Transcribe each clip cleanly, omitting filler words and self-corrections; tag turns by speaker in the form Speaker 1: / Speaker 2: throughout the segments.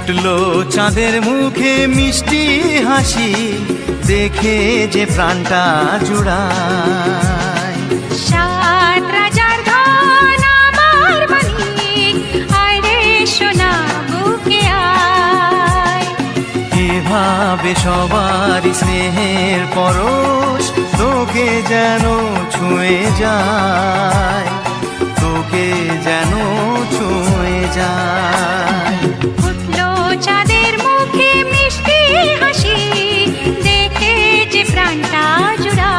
Speaker 1: ফুটলো চাঁদের মুখে মিষ্টি হাসি, দেখে যে প্রাণটা জুড়ায়।
Speaker 2: সাত রাজার ধন আমার মানিক, আয় রে সোনা বুকে আয়।
Speaker 1: এভাবে সবার স্নেহের পরশ তোকে যেন ছুঁয়ে যায়, তোকে যেন ছুঁয়ে যায়।
Speaker 2: ফুটলো চাঁদের মুখে মিষ্টি হাসি, দেখে যে প্রাণটা জুড়ায়।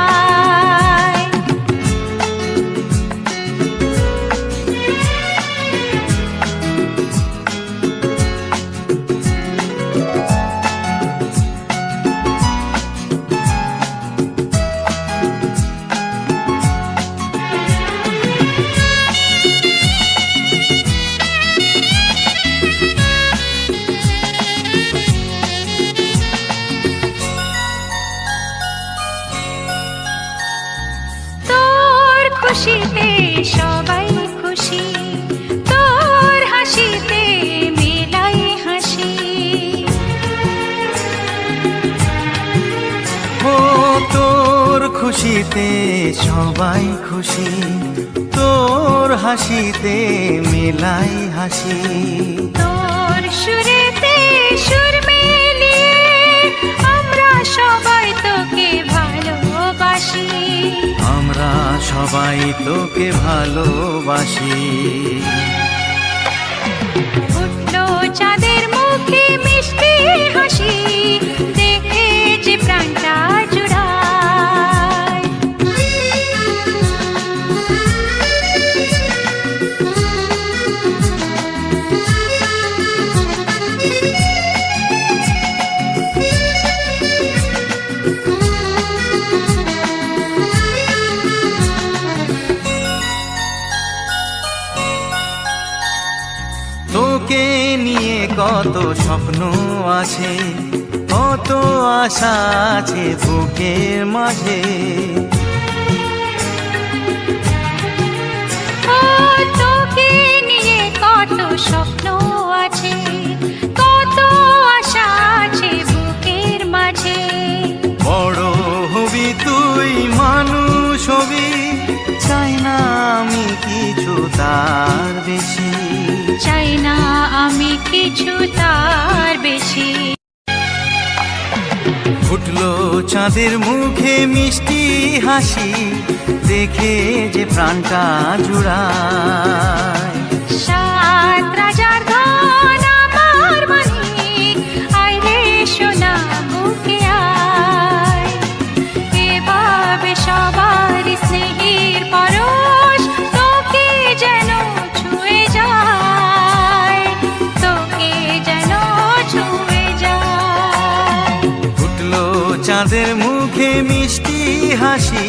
Speaker 2: খুশিতে সবাই খুশি, তোর হাসিতে মেলাই হাসি।
Speaker 1: ও তোর খুশিতে সবাই খুশি, তোর হাসিতে মেলাই হাসি।
Speaker 2: তোর সুরেতে সুর মিলিয়ে আমরা সবাই তোকে ভালোবাসি,
Speaker 1: আমরা সবাই তোকে ভালোবাসি।
Speaker 2: ফুটলো চাঁদের মুখে মিষ্টি হাসি, দেখে যে প্রাণটা জুড়ায়।
Speaker 1: তোকে নিয়ে কত স্বপ্ন আছে, কত আশা আছে বুকের মাঝে।
Speaker 2: ও তোকে নিয়ে কত স্বপ্ন আছে, কত আশা আছে বুকের মাঝে।
Speaker 1: বড় হবি তুই, মানুষ হবি, চাই না আমি কিছু তার বেশি,
Speaker 2: চাই না আমি কিছু তার বেশি।
Speaker 1: ফুটলো চাঁদের মুখে মিষ্টি হাসি, দেখে যে প্রাণটা জুড়ায়।
Speaker 2: সাত রাজার ধন আমার মানিক, আয় রে সোনা বুকে আয়। এভাবে সবার স্নেহের পরশ তোকে যেন ছুঁয়ে যায়, তোকে যেন ছুঁয়ে যায়।
Speaker 1: ফুটলো চাঁদের মুখে মিষ্টি হাসি,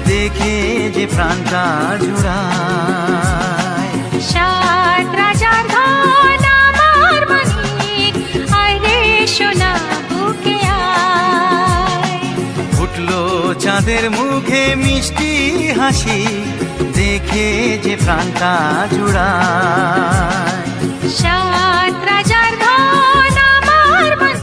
Speaker 1: দেখে যে প্রাণটা জুড়ায়।
Speaker 2: সাত রাজার ধন আমার মানিক, আয় রে সোনা বুকে আয়।
Speaker 1: ফুটলো চাঁদের মুখে মিষ্টি হাসি, দেখে যে প্রাণটা জুড়ায়।